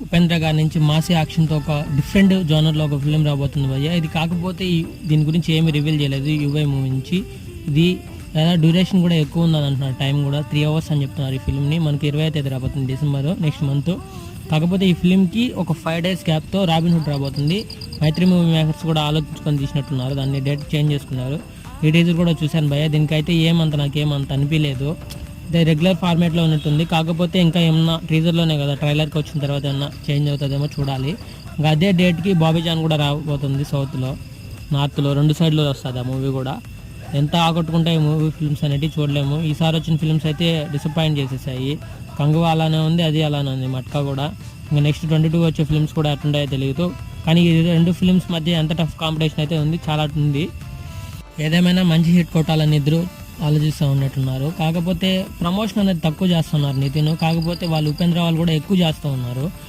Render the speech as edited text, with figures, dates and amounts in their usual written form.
ఉపేంద్ర గారి నుంచి మాసీ యాక్షన్తో ఒక డిఫరెంట్ జోనర్లో ఒక ఫిలిం రాబోతుంది భయ్య. ఇది కాకపోతే దీని గురించి ఏమి రివీల్ చేయలేదు యూవై మూవీ నుంచి. ఇది డ్యూరేషన్ కూడా ఎక్కువ ఉందని అంటున్నారు, టైం కూడా 3 hours అని చెప్తున్నారు ఈ ఫిల్మ్ని. మనకి 20వ తేదీ రాబోతుంది డిసెంబర్ నెక్స్ట్ మంత్. కాకపోతే ఈ ఫిల్మ్కి ఒక 5 days గ్యాప్తో రాబిన్ హుడ్ రాబోతుంది. మైత్రి మూవీ మేకర్స్ కూడా ఆలోచించుకొని తీసినట్టున్నారు, దాన్ని డేట్ చేంజ్ చేసుకున్నారు. ఈ టీజర్ కూడా చూశాను భయ్య, దీనికైతే నాకేమంత అనిపించలేదు. ఇది రెగ్యులర్ ఫార్మేట్లో ఉన్నట్టుంది. కాకపోతే ఇంకా ఏమన్నా టీజర్లోనే కదా, ట్రైలర్కి వచ్చిన తర్వాత ఏమన్నా చేంజ్ అవుతుందేమో చూడాలి. ఇంకా అదే డేట్కి బాబీ జాన్ కూడా రాబోతుంది సౌత్లో, నార్త్లో 2 సైడ్లో వస్తుంది ఆ మూవీ కూడా. ఎంత ఆకట్టుకుంటాయి మూవీ ఫిల్మ్స్ అనేవి చూడలేము. ఈసారి వచ్చిన ఫిల్మ్స్ అయితే డిసప్పాయింట్ చేసేసాయి. కంగువ అలానే ఉంది, అది అలానే ఉంది, మట్కా కూడా. ఇంకా నెక్స్ట్ 22 వచ్చే ఫిల్మ్స్ కూడా ఎట్లుంటాయో తెలియదు. కానీ ఈ 2 ఫిల్మ్స్ మధ్య ఎంత టఫ్ కాంపిటీషన్ అయితే ఉంది, చాలా ఉంది. ఏదేమైనా మంచి హిట్ కొట్టాలని ఇద్దరు ఆలోచిస్తూ ఉన్నట్టున్నారు. కాకపోతే ప్రమోషన్ అనేది తక్కువ చేస్తున్నారు నితిన్. కాకపోతే వాళ్ళు ఉపేంద్ర వాళ్ళు కూడా ఎక్కువ చేస్తూ ఉన్నారు.